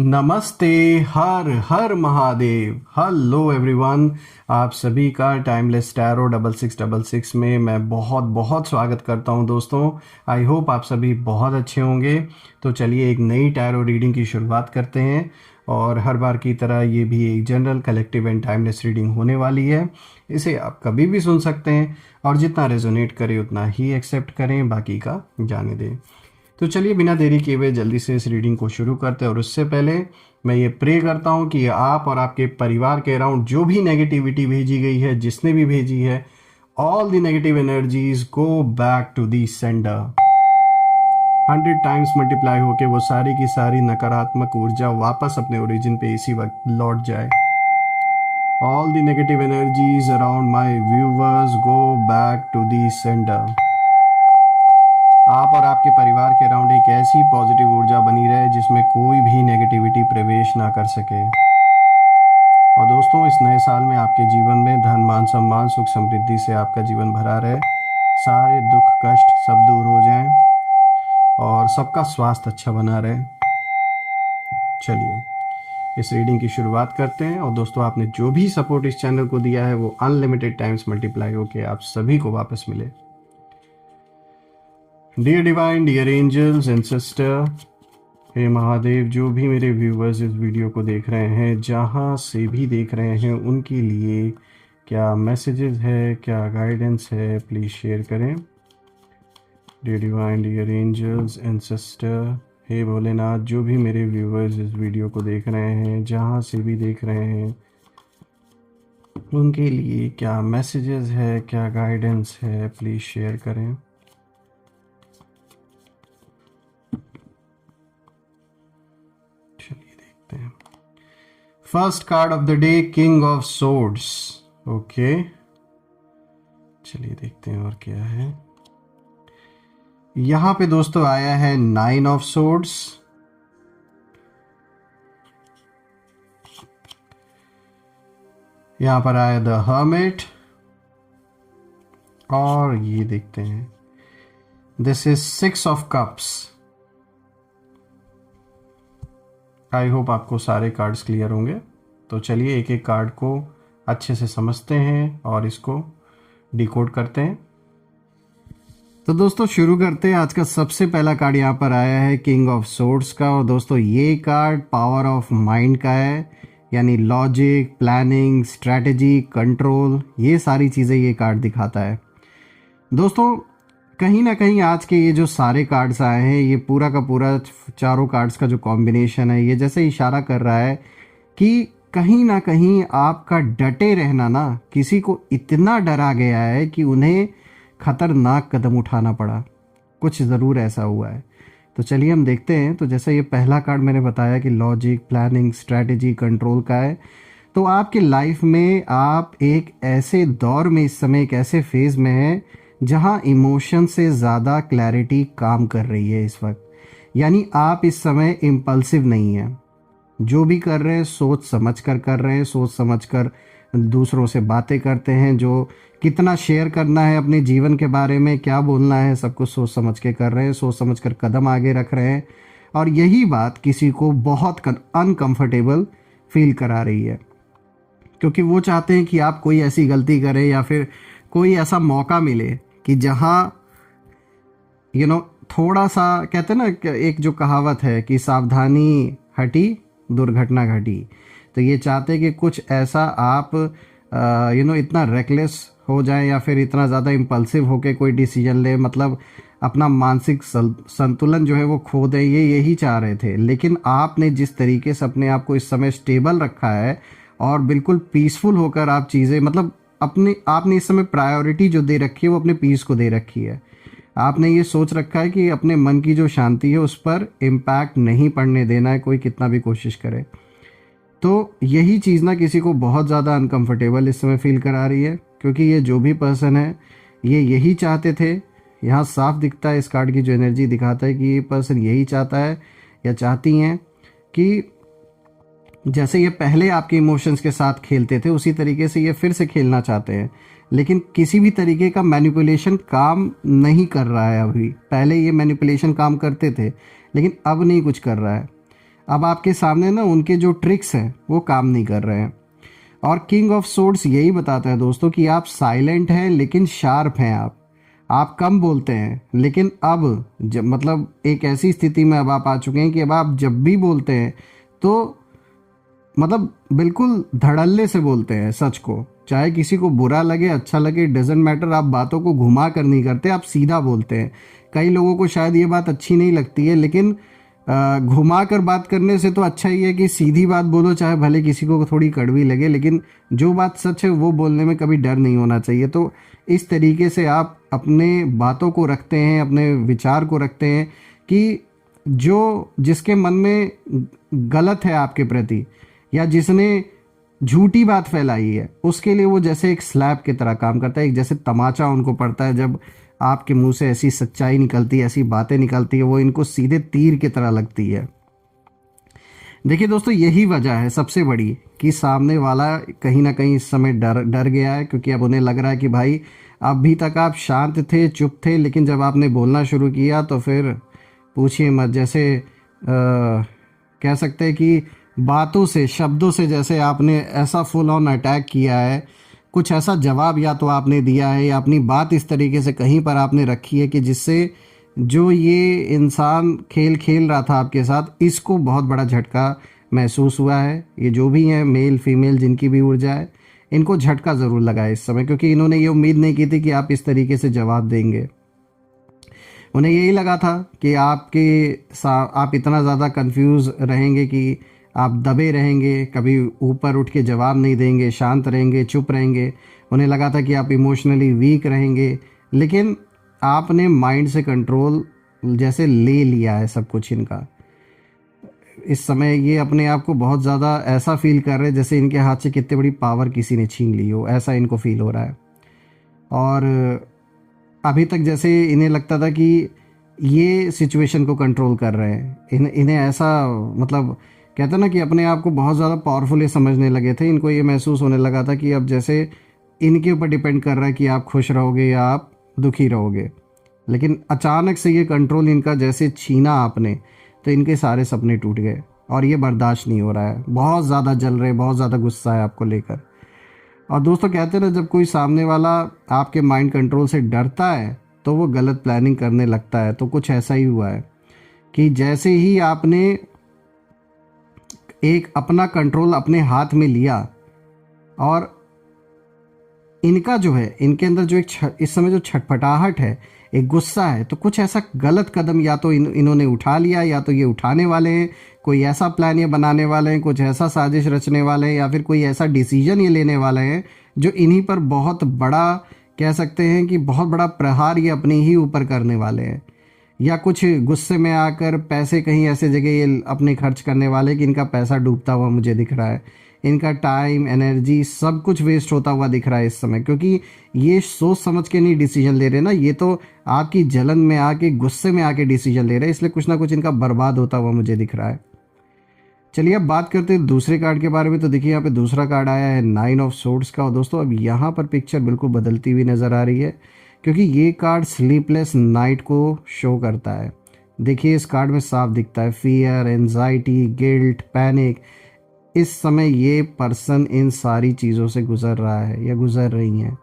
नमस्ते। हर हर Mahadev. Hello everyone, आप सभी का टाइमलेस टैरो 6666 में मैं बहुत बहुत स्वागत करता हूं दोस्तों। आई होप आप सभी बहुत अच्छे होंगे। तो चलिए एक नई टैरो रीडिंग की शुरुआत करते हैं। और हर बार की तरह ये भी एक general collective and timeless reading होने वाली है। इसे आप कभी भी सुन सकते हैं और जितना रेजोनेट करे उतना ही एक्सेप्ट करें, बाकी का जाने दें। तो चलिए बिना देरी किए हुए जल्दी से इस रीडिंग को शुरू करते हैं। और उससे पहले मैं ये प्रे करता हूँ कि आप और आपके परिवार के अराउंड जो भी नेगेटिविटी भेजी गई है, जिसने भी भेजी है, all the negative energies go back to the sender. 100 times multiply होके वो सारी की सारी नकारात्मक ऊर्जा वापस अपने ओरिजिन पे इसी वक्त लौट जाए। All the negative energies around my viewers go back to the sender. आप और आपके परिवार के अराउंड एक ऐसी पॉजिटिव ऊर्जा बनी रहे जिसमें कोई भी नेगेटिविटी प्रवेश ना कर सके। और दोस्तों, इस नए साल में आपके जीवन में धन, मान, सम्मान, सुख, समृद्धि से आपका जीवन भरा रहे। सारे दुख कष्ट सब दूर हो जाएं और सबका स्वास्थ्य अच्छा बना रहे। चलिए इस रीडिंग की शुरुआत करते हैं। और दोस्तों, आपने जो भी सपोर्ट इस चैनल को दिया है वो अनलिमिटेड टाइम्स मल्टीप्लाई होके आप सभी को वापस मिले। Dear divine, dear angels and sister, हे महादेव, जो भी मेरे व्यूवर्स इस वीडियो को देख रहे हैं, जहाँ से भी देख रहे हैं, उनके लिए क्या मैसेजेस है, क्या गाइडेंस है, प्लीज़ शेयर करें। Dear divine, dear angels and sister, हे भोलेनाथ, जो भी मेरे व्यूवर्स इस वीडियो को देख रहे हैं, जहाँ से भी देख रहे हैं, उनके लिए क्या मैसेजेस है, क्या गाइडेंस है, प्लीज़ शेयर करें। First card of the day, king of swords. Okay, चलिए देखते हैं और क्या है। यहां पे दोस्तों आया है 9 ऑफ सोर्ड्स। यहां पर आया द हर्मिट। और ये देखते हैं, this is 6 of cups. I hope आपको सारे कार्ड्स क्लियर होंगे। तो चलिए एक एक कार्ड को अच्छे से समझते हैं और इसको डिकोड करते हैं। तो दोस्तों शुरू करते हैं। आज का सबसे पहला कार्ड यहाँ पर आया है किंग ऑफ सोर्ड्स का। और दोस्तों ये कार्ड पावर ऑफ माइंड का है, यानी लॉजिक, प्लानिंग, स्ट्रैटेजी, कंट्रोल, ये सारी चीज़ें ये कार्ड दिखाता है। दोस्तों कहीं ना कहीं आज के ये जो सारे कार्ड्स आए हैं, ये पूरा का पूरा चारों कार्ड्स का जो कॉम्बिनेशन है, ये जैसे इशारा कर रहा है कि कहीं ना कहीं आपका डटे रहना ना किसी को इतना डरा गया है कि उन्हें खतरनाक कदम उठाना पड़ा। कुछ ज़रूर ऐसा हुआ है। तो चलिए हम देखते हैं। तो जैसे ये पहला कार्ड मैंने बताया कि लॉजिक, प्लानिंग, स्ट्रैटेजी, कंट्रोल का है, तो आपके लाइफ में आप एक ऐसे दौर में इस समय, एक ऐसे फेज़ में हैं जहां इमोशन से ज़्यादा क्लैरिटी काम कर रही है इस वक्त। यानी आप इस समय इम्पल्सिव नहीं हैं। जो भी कर रहे हैं सोच समझ कर रहे हैं, सोच समझ कर दूसरों से बातें करते हैं। जो कितना शेयर करना है अपने जीवन के बारे में, क्या बोलना है, सब कुछ सोच समझ के कर रहे हैं, सोच समझ कर कदम आगे रख रहे हैं। और यही बात किसी को बहुत अनकंफर्टेबल फील करा रही है, क्योंकि वो चाहते हैं कि आप कोई ऐसी गलती करें या फिर कोई ऐसा मौका मिले कि जहां थोड़ा सा, कहते हैं ना, एक जो कहावत है कि सावधानी हटी दुर्घटना घटी। तो ये चाहते हैं कि कुछ ऐसा आप इतना रेकलेस हो जाए या फिर इतना ज़्यादा इम्पल्सिव होके कोई डिसीजन ले, मतलब अपना मानसिक संतुलन जो है वो खो दें। ये यही चाह रहे थे। लेकिन आपने जिस तरीके से अपने आप को इस समय स्टेबल रखा है और बिल्कुल पीसफुल होकर आप चीज़ें, मतलब आपने इस समय प्रायोरिटी जो दे रखी है वो अपने पीस को दे रखी है। आपने ये सोच रखा है कि अपने मन की जो शांति है उस पर इम्पैक्ट नहीं पड़ने देना है, कोई कितना भी कोशिश करे। तो यही चीज़ ना किसी को बहुत ज़्यादा अनकंफर्टेबल इस समय फील करा रही है, क्योंकि ये जो भी पर्सन है ये यही चाहते थे। यहाँ साफ दिखता है, इस कार्ड की जो एनर्जी दिखाता है कि ये पर्सन यही चाहता है या चाहती हैं कि जैसे ये पहले आपके इमोशंस के साथ खेलते थे उसी तरीके से ये फिर से खेलना चाहते हैं। लेकिन किसी भी तरीके का मैनिपुलेशन काम नहीं कर रहा है अभी। पहले ये मैनिपुलेशन काम करते थे, लेकिन अब नहीं कुछ कर रहा है। अब आपके सामने ना उनके जो ट्रिक्स हैं वो काम नहीं कर रहे हैं। और किंग ऑफ सोर्ड्स यही बताता है दोस्तों कि आप साइलेंट हैं लेकिन शार्प हैं। आप कम बोलते हैं, लेकिन अब जब मतलब एक ऐसी स्थिति में अब आप आ चुके हैं कि अब आप जब भी बोलते हैं तो मतलब बिल्कुल धड़ल्ले से बोलते हैं सच को, चाहे किसी को बुरा लगे अच्छा लगे, डजेंट मैटर। आप बातों को घुमा कर नहीं करते, आप सीधा बोलते हैं। कई लोगों को शायद ये बात अच्छी नहीं लगती है, लेकिन घुमा कर बात करने से तो अच्छा ही है कि सीधी बात बोलो, चाहे भले किसी को थोड़ी कड़वी लगे, लेकिन जो बात सच है वो बोलने में कभी डर नहीं होना चाहिए। तो इस तरीके से आप अपने बातों को रखते हैं, अपने विचार को रखते हैं कि जो जिसके मन में गलत है आपके प्रति या जिसने झूठी बात फैलाई है, उसके लिए वो जैसे एक स्लैब की तरह काम करता है, एक जैसे तमाचा उनको पड़ता है जब आपके मुंह से ऐसी सच्चाई निकलती है, ऐसी बातें निकलती है, वो इनको सीधे तीर की तरह लगती है। देखिए दोस्तों, यही वजह है सबसे बड़ी कि सामने वाला कहीं ना कहीं इस समय डर गया है, क्योंकि अब उन्हें लग रहा है कि भाई अभी तक आप शांत थे, चुप थे, लेकिन जब आपने बोलना शुरू किया तो फिर पूछिए मत। जैसे कह सकते हैं कि बातों से, शब्दों से जैसे आपने ऐसा फुल ऑन अटैक किया है, कुछ ऐसा जवाब या तो आपने दिया है या अपनी बात इस तरीके से कहीं पर आपने रखी है कि जिससे जो ये इंसान खेल खेल रहा था आपके साथ, इसको बहुत बड़ा झटका महसूस हुआ है। ये जो भी हैं, मेल फीमेल जिनकी भी ऊर्जा है, इनको झटका ज़रूर लगा है इस समय, क्योंकि इन्होंने ये उम्मीद नहीं की थी कि आप इस तरीके से जवाब देंगे। उन्हें यही लगा था कि आप इतना ज़्यादा कंफ्यूज रहेंगे कि आप दबे रहेंगे, कभी ऊपर उठ के जवाब नहीं देंगे, शांत रहेंगे, चुप रहेंगे। उन्हें लगा था कि आप इमोशनली वीक रहेंगे, लेकिन आपने माइंड से कंट्रोल जैसे ले लिया है सब कुछ इनका। इस समय ये अपने आप को बहुत ज़्यादा ऐसा फील कर रहे हैं जैसे इनके हाथ से कितनी बड़ी पावर किसी ने छीन ली हो, ऐसा इनको फील हो रहा है। और अभी तक जैसे इन्हें लगता था कि ये सिचुएशन को कंट्रोल कर रहे हैं, इन्हें ऐसा मतलब कहते हैं ना कि अपने आप को बहुत ज़्यादा पावरफुल समझने लगे थे। इनको ये महसूस होने लगा था कि अब जैसे इनके ऊपर डिपेंड कर रहा है कि आप खुश रहोगे या आप दुखी रहोगे। लेकिन अचानक से ये कंट्रोल इनका जैसे छीना आपने, तो इनके सारे सपने टूट गए और ये बर्दाश्त नहीं हो रहा है। बहुत ज़्यादा जल रहे, बहुत ज़्यादा गुस्सा है आपको लेकर। और दोस्तों कहते हैं ना, जब कोई सामने वाला आपके माइंड कंट्रोल से डरता है तो वो गलत प्लानिंग करने लगता है। तो कुछ ऐसा ही हुआ है कि जैसे ही आपने एक अपना कंट्रोल अपने हाथ में लिया और इनका जो है, इनके अंदर जो इस समय जो छटपटाहट है, एक गुस्सा है, तो कुछ ऐसा गलत कदम या तो इन्होंने उठा लिया या तो ये उठाने वाले हैं। कोई ऐसा प्लान ये बनाने वाले हैं, कुछ ऐसा साजिश रचने वाले हैं, या फिर कोई ऐसा डिसीजन ये लेने वाले हैं जो इन्हीं पर बहुत बड़ा, कह सकते हैं कि बहुत बड़ा प्रहार ये अपने ही ऊपर करने वाले हैं। या कुछ गुस्से में आकर पैसे कहीं ऐसे जगह ये अपने खर्च करने वाले कि इनका पैसा डूबता हुआ मुझे दिख रहा है, इनका टाइम एनर्जी सब कुछ वेस्ट होता हुआ दिख रहा है इस समय, क्योंकि ये सोच समझ के नहीं डिसीजन ले रहे ना, ये तो आपकी जलन में आके, गुस्से में आके डिसीजन ले रहे हैं, इसलिए कुछ ना कुछ इनका बर्बाद होता हुआ मुझे दिख रहा है। चलिए अब बात करते हैं दूसरे कार्ड के बारे में। तो देखिए यहाँ पे दूसरा कार्ड आया है 9 ऑफ सोर्ड्स का। और दोस्तों अब यहाँ पर पिक्चर बिल्कुल बदलती हुई नज़र आ रही है, क्योंकि ये कार्ड स्लीपलेस नाइट को शो करता है। देखिए इस कार्ड में साफ दिखता है फियर, एंजाइटी, गिल्ट, पैनिक। इस समय ये पर्सन इन सारी चीज़ों से गुजर रहा है या गुजर रही हैं।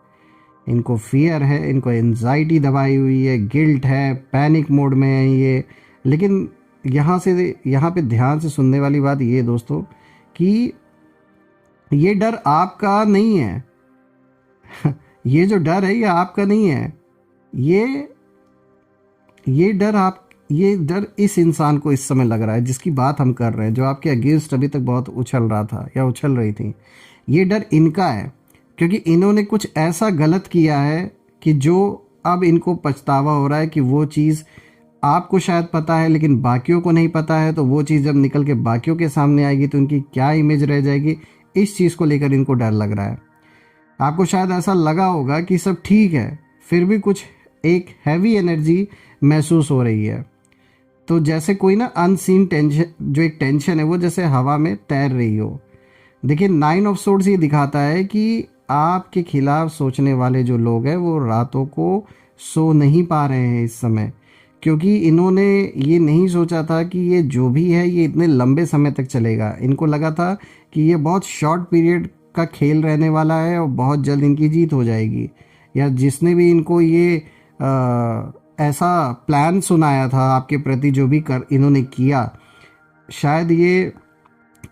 इनको फियर है, इनको एंजाइटी दबाई हुई है, गिल्ट है, पैनिक मोड में है ये। लेकिन यहाँ पे ध्यान से सुनने वाली बात ये दोस्तों कि ये डर आपका नहीं है। ये जो डर है ये आपका नहीं है। ये डर इस इंसान को इस समय लग रहा है, जिसकी बात हम कर रहे हैं, जो आपके अगेंस्ट अभी तक बहुत उछल रहा था या उछल रही थी। ये डर इनका है, क्योंकि इन्होंने कुछ ऐसा गलत किया है कि जो अब इनको पछतावा हो रहा है कि वो चीज़ आपको शायद पता है लेकिन बाकियों को नहीं पता है। तो वो चीज़ जब निकल के बाकियों के सामने आएगी तो उनकी क्या इमेज रह जाएगी, इस चीज़ को लेकर इनको डर लग रहा है। आपको शायद ऐसा लगा होगा कि सब ठीक है, फिर भी कुछ एक हैवी एनर्जी महसूस हो रही है। तो जैसे कोई ना अनसीन टेंशन, जो एक टेंशन है वो जैसे हवा में तैर रही हो। देखिए 9 ऑफ सोर्ड्स ये दिखाता है कि आपके खिलाफ सोचने वाले जो लोग हैं वो रातों को सो नहीं पा रहे हैं इस समय, क्योंकि इन्होंने ये नहीं सोचा था कि ये जो भी है ये इतने लंबे समय तक चलेगा। इनको लगा था कि ये बहुत शॉर्ट पीरियड का खेल रहने वाला है और बहुत जल्द इनकी जीत हो जाएगी। या जिसने भी इनको ये ऐसा प्लान सुनाया था आपके प्रति, जो भी कर इन्होंने किया, शायद ये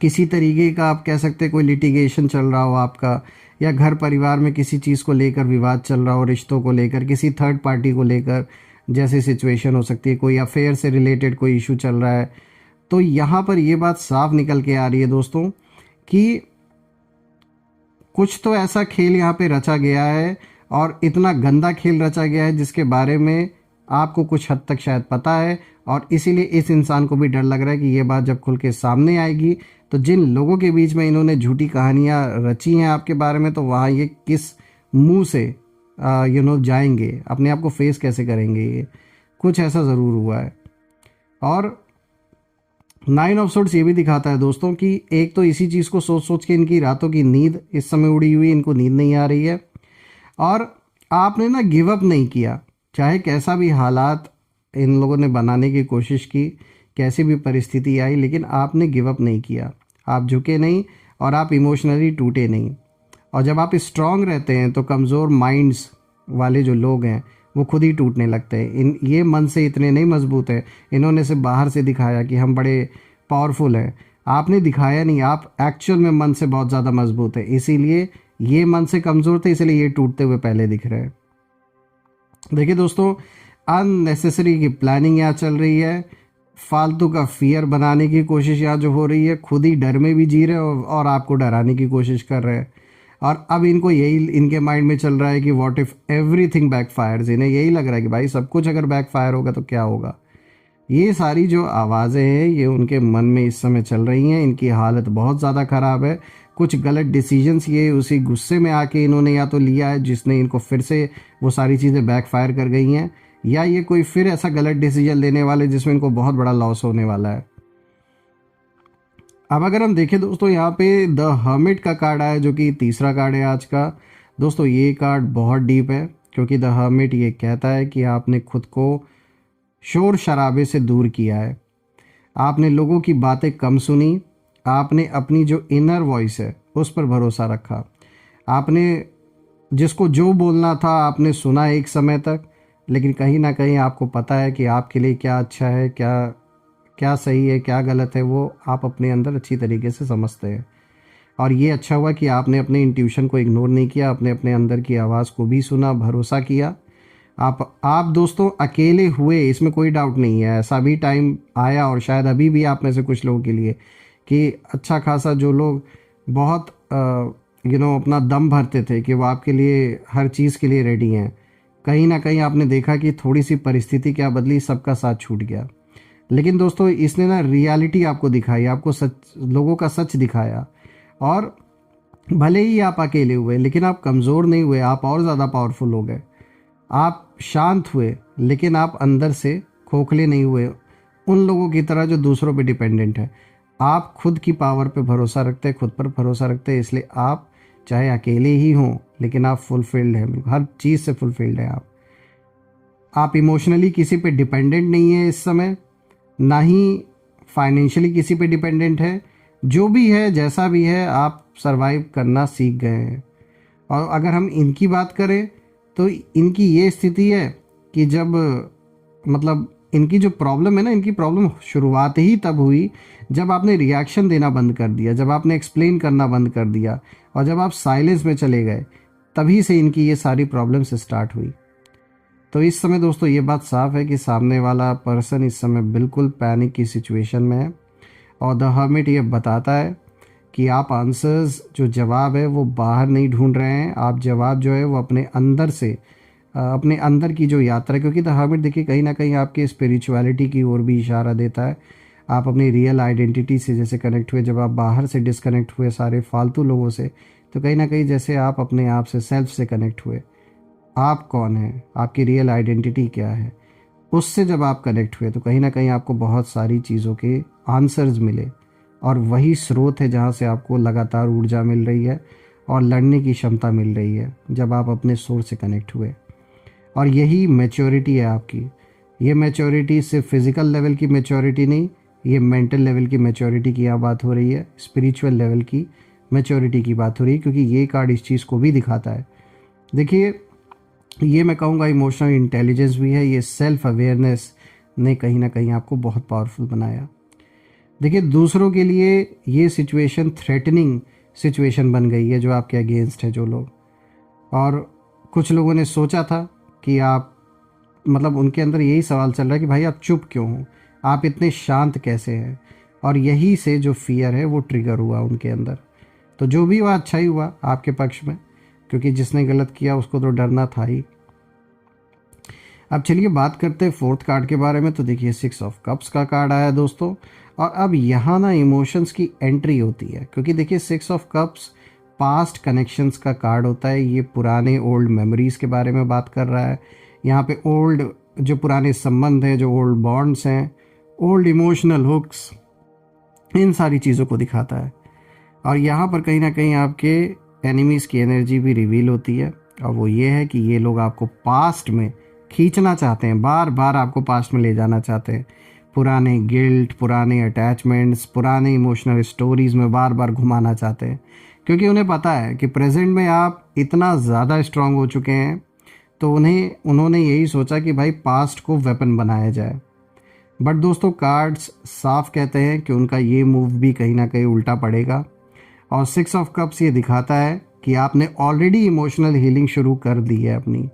किसी तरीके का, आप कह सकते हैं, कोई लिटिगेशन चल रहा हो आपका, या घर परिवार में किसी चीज़ को लेकर विवाद चल रहा हो, रिश्तों को लेकर, किसी थर्ड पार्टी को लेकर जैसी सिचुएशन हो सकती है, कोई अफेयर से रिलेटेड कोई इशू चल रहा है। तो यहाँ पर ये बात साफ निकल के आ रही है दोस्तों कि कुछ तो ऐसा खेल यहाँ पे रचा गया है और इतना गंदा खेल रचा गया है जिसके बारे में आपको कुछ हद तक शायद पता है, और इसीलिए इस इंसान को भी डर लग रहा है कि ये बात जब खुल के सामने आएगी तो जिन लोगों के बीच में इन्होंने झूठी कहानियाँ रची हैं आपके बारे में, तो वहाँ ये किस मुंह से जाएंगे, अपने आप को फेस कैसे करेंगे। ये कुछ ऐसा ज़रूर हुआ है। और 9 ऑफ सोर्ड्स ये भी दिखाता है दोस्तों कि एक तो इसी चीज़ को सोच सोच के इनकी रातों की नींद इस समय उड़ी हुई, इनको नींद नहीं आ रही है। और आपने ना गिव अप नहीं किया, चाहे कैसा भी हालात इन लोगों ने बनाने की कोशिश की, कैसी भी परिस्थिति आई, लेकिन आपने गिव अप नहीं किया, आप झुके नहीं और आप इमोशनली टूटे नहीं। और जब आप स्ट्रांग रहते हैं तो कमज़ोर माइंड्स वाले जो लोग हैं वो खुद ही टूटने लगते हैं। ये मन से इतने नहीं मजबूत है, इन्होंने सिर्फ बाहर से दिखाया कि हम बड़े पावरफुल हैं। आपने दिखाया नहीं, आप एक्चुअल में मन से बहुत ज़्यादा मजबूत है। इसीलिए ये मन से कमज़ोर थे, इसलिए ये टूटते हुए पहले दिख रहे हैं। देखिए दोस्तों, अननेसेसरी की प्लानिंग यहाँ चल रही है, फालतू का फियर बनाने की कोशिश यहाँ जो हो रही है, खुद ही डर में भी जी रहे हैं और आपको डराने की कोशिश कर रहे हैं। और अब इनको यही इनके माइंड में चल रहा है कि व्हाट इफ़ एवरीथिंग बैकफायर्स। इन्हें यही लग रहा है कि भाई सब कुछ अगर बैकफायर होगा तो क्या होगा। ये सारी जो आवाज़ें हैं ये उनके मन में इस समय चल रही हैं। इनकी हालत बहुत ज़्यादा ख़राब है। कुछ गलत डिसीजंस ये उसी गुस्से में आके इन्होंने या तो लिया है जिसने इनको फिर से वो सारी चीज़ें बैकफायर कर गई हैं, या ये कोई फिर ऐसा गलत डिसीजन लेने वाले जिसमें इनको बहुत बड़ा लॉस होने वाला है। अब अगर हम देखें दोस्तों, यहाँ पे द हर्मिट का कार्ड आया जो कि तीसरा कार्ड है आज का। दोस्तों ये कार्ड बहुत डीप है, क्योंकि द हर्मिट ये कहता है कि आपने खुद को शोर शराबे से दूर किया है, आपने लोगों की बातें कम सुनी, आपने अपनी जो इनर वॉइस है उस पर भरोसा रखा, आपने जिसको जो बोलना था आपने सुना एक समय तक, लेकिन कहीं ना कहीं आपको पता है कि आपके लिए क्या अच्छा है, क्या क्या सही है, क्या गलत है, वो आप अपने अंदर अच्छी तरीके से समझते हैं। और ये अच्छा हुआ कि आपने अपने इंट्यूशन को इग्नोर नहीं किया, आपने अपने अंदर की आवाज़ को भी सुना, भरोसा किया। आप दोस्तों अकेले हुए, इसमें कोई डाउट नहीं है। ऐसा भी टाइम आया और शायद अभी भी आप में से कुछ लोगों के लिए कि अच्छा खासा जो लोग बहुत अपना दम भरते थे कि वो आपके लिए हर चीज़ के लिए रेडी हैं, कहीं ना कहीं आपने देखा कि थोड़ी सी परिस्थिति क्या बदली, सबका साथ छूट गया। लेकिन दोस्तों इसने ना रियलिटी आपको दिखाई, आपको सच, लोगों का सच दिखाया। और भले ही आप अकेले हुए लेकिन आप कमज़ोर नहीं हुए, आप और ज़्यादा पावरफुल हो गए। आप शांत हुए लेकिन आप अंदर से खोखले नहीं हुए उन लोगों की तरह जो दूसरों पे डिपेंडेंट है। आप खुद की पावर पे भरोसा रखते हैं, खुद पर भरोसा रखते हैं, इसलिए आप चाहे अकेले ही हों लेकिन आप फुलफिल्ड हैं, हर चीज़ से फुलफिल्ड हैं। आप इमोशनली किसी पे डिपेंडेंट नहीं है इस समय, ना ही फाइनेंशियली किसी पे डिपेंडेंट है। जो भी है, जैसा भी है, आप सरवाइव करना सीख गए हैं। और अगर हम इनकी बात करें तो इनकी ये स्थिति है कि जब इनकी जो प्रॉब्लम है ना, इनकी प्रॉब्लम शुरुआत ही तब हुई जब आपने रिएक्शन देना बंद कर दिया, जब आपने एक्सप्लेन करना बंद कर दिया और जब आप साइलेंस में चले गए, तभी से इनकी ये सारी प्रॉब्लम्स स्टार्ट हुई। तो इस समय दोस्तों ये बात साफ है कि सामने वाला पर्सन इस समय बिल्कुल पैनिक की सिचुएशन में है। और द हर्मिट ये बताता है कि आप आंसर्स, जो जवाब है वो बाहर नहीं ढूंढ रहे हैं, आप जवाब जो है वो अपने अंदर से, अपने अंदर की जो यात्रा, क्योंकि द हर्मिट देखिए कहीं ना कहीं आपकी स्पिरिचुअलिटी की ओर भी इशारा देता है। आप अपनी रियल आइडेंटिटी से जैसे कनेक्ट हुए, जब आप बाहर से डिस्कनेक्ट हुए सारे फालतू लोगों से, तो कहीं ना कहीं जैसे आप अपने आप से, सेल्फ से कनेक्ट हुए। आप कौन हैं, आपकी रियल आइडेंटिटी क्या है, उससे जब आप कनेक्ट हुए तो कहीं ना कहीं आपको बहुत सारी चीज़ों के आंसर्स मिले। और वही स्रोत है जहाँ से आपको लगातार ऊर्जा मिल रही है और लड़ने की क्षमता मिल रही है, जब आप अपने सोर्स से कनेक्ट हुए। और यही मैच्योरिटी है आपकी, ये मैच्योरिटी सिर्फ फिज़िकल लेवल की मैच्योरिटी नहीं, ये मेंटल लेवल की मैच्योरिटी की यहाँ बात हो रही है, स्पिरिचुअल लेवल की मैच्योरिटी की बात हो रही है, क्योंकि ये कार्ड इस चीज़ को भी दिखाता है। देखिए, ये मैं कहूँगा इमोशनल इंटेलिजेंस भी है, ये सेल्फ अवेयरनेस ने कहीं ना कहीं आपको बहुत पावरफुल बनाया। देखिए, दूसरों के लिए ये सिचुएशन थ्रेटनिंग सिचुएशन बन गई है, जो आपके अगेंस्ट है जो लोग, और कुछ लोगों ने सोचा था कि आप, मतलब उनके अंदर यही सवाल चल रहा है कि भाई आप चुप क्यों हो, आप इतने शांत कैसे हैं, और यही से जो फियर है वो ट्रिगर हुआ उनके अंदर। तो जो भी हुआ अच्छा ही हुआ आपके पक्ष में, क्योंकि जिसने गलत किया उसको तो डरना था ही। अब चलिए बात करते हैं फोर्थ कार्ड के बारे में। तो देखिए, 6 ऑफ कप्स का कार्ड आया दोस्तों, और अब यहाँ ना इमोशंस की एंट्री होती है, क्योंकि देखिए 6 ऑफ कप्स पास्ट कनेक्शंस का कार्ड होता है। ये पुराने ओल्ड मेमोरीज़ के बारे में बात कर रहा है। यहाँ पे ओल्ड जो पुराने संबंध हैं, जो ओल्ड बॉन्ड्स हैं, ओल्ड इमोशनल हुक्स, इन सारी चीज़ों को दिखाता है। और यहाँ पर कहीं ना कहीं आपके एनिमीज़ की एनर्जी भी रिवील होती है, और वो ये है कि ये लोग आपको पास्ट में खींचना चाहते हैं, बार बार आपको पास्ट में ले जाना चाहते हैं। पुराने गिल्ट, पुराने अटैचमेंट्स, पुराने इमोशनल स्टोरीज़ में बार बार घुमाना चाहते हैं, क्योंकि उन्हें पता है कि प्रेजेंट में आप इतना ज़्यादा स्ट्रांग हो चुके हैं। तो उन्होंने यही सोचा कि भाई पास्ट को वेपन बनाया जाए। बट दोस्तों, कार्ड्स साफ कहते हैं कि उनका ये मूव भी कहीं ना कहीं उल्टा पड़ेगा। और 6 ऑफ कप्स ये दिखाता है कि आपने ऑलरेडी इमोशनल हीलिंग शुरू कर दी है अपनी,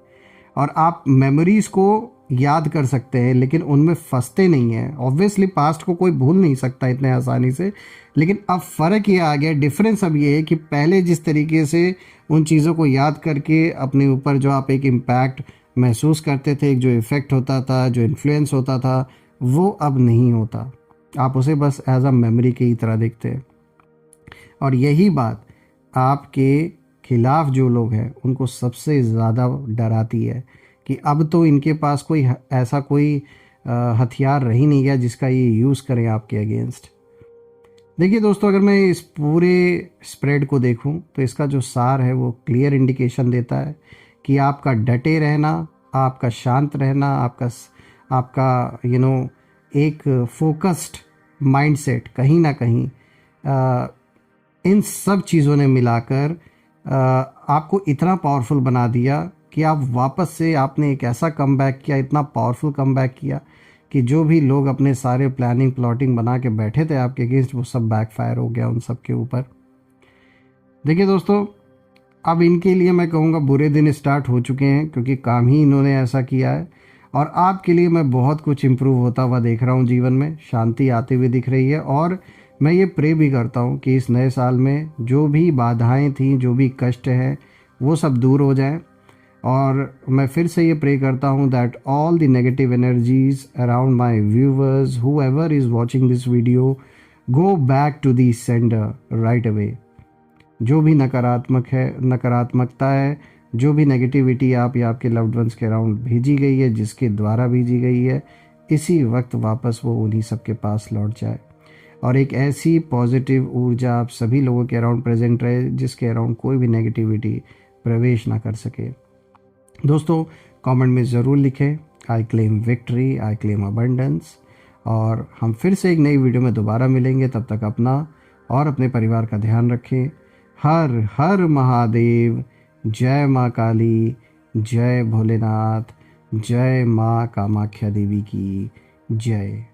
और आप मेमोरीज़ को याद कर सकते हैं, लेकिन उनमें फंसते नहीं हैं। ऑब्वियसली पास्ट को कोई भूल नहीं सकता इतने आसानी से, लेकिन अब फ़र्क ये आ गया, डिफरेंस अब ये है कि पहले जिस तरीके से उन चीज़ों को याद करके अपने ऊपर जो आप एक इम्पैक्ट महसूस करते थे, एक जो इफ़ेक्ट होता था, जो इन्फ्लुएंस होता था, वो अब नहीं होता। आप उसे बस एज अ मेमोरी की ही तरह देखते हैं। और यही बात आपके खिलाफ जो लोग हैं उनको सबसे ज़्यादा डराती है, कि अब तो इनके पास कोई ऐसा कोई हथियार रह ही नहीं गया जिसका ये यूज़ करें आपके अगेंस्ट। देखिए दोस्तों, अगर मैं इस पूरे स्प्रेड को देखूं तो इसका जो सार है वो क्लियर इंडिकेशन देता है कि आपका डटे रहना, आपका शांत रहना, आपका एक फोकस्ड माइंडसेट कहीं ना कहीं इन सब चीज़ों ने मिलाकर आपको इतना पावरफुल बना दिया कि आप वापस से आपने एक ऐसा कमबैक किया, इतना पावरफुल कमबैक किया कि जो भी लोग अपने सारे प्लानिंग प्लॉटिंग बना के बैठे थे आपके अगेंस्ट, वो सब बैकफायर हो गया उन सब के ऊपर। देखिए दोस्तों, अब इनके लिए मैं कहूँगा बुरे दिन स्टार्ट हो चुके हैं, क्योंकि काम ही इन्होंने ऐसा किया है। और आपके लिए मैं बहुत कुछ इम्प्रूव होता हुआ देख रहा हूँ, जीवन में शांति आती हुई दिख रही है। और मैं ये प्रे भी करता हूँ कि इस नए साल में जो भी बाधाएं थी, जो भी कष्ट हैं, वो सब दूर हो जाएं। और मैं फिर से ये प्रे करता हूँ that all the negative energies around my viewers, whoever is watching this video, go back to the sender right away. जो भी नकारात्मकता है, जो भी नेगेटिविटी आप या आपके लव्ड वंस के अराउंड भेजी गई है, जिसके द्वारा भेजी गई है, इसी वक्त वापस वो उन्हीं सबके पास लौट जाए, और एक ऐसी पॉजिटिव ऊर्जा आप सभी लोगों के अराउंड प्रेजेंट रहे जिसके अराउंड कोई भी नेगेटिविटी प्रवेश ना कर सके। दोस्तों, कमेंट में ज़रूर लिखें, I claim victory, I claim abundance. और हम फिर से एक नई वीडियो में दोबारा मिलेंगे। तब तक अपना और अपने परिवार का ध्यान रखें। हर हर महादेव। जय माँ काली, जय भोलेनाथ, जय माँ कामाख्या देवी की जय।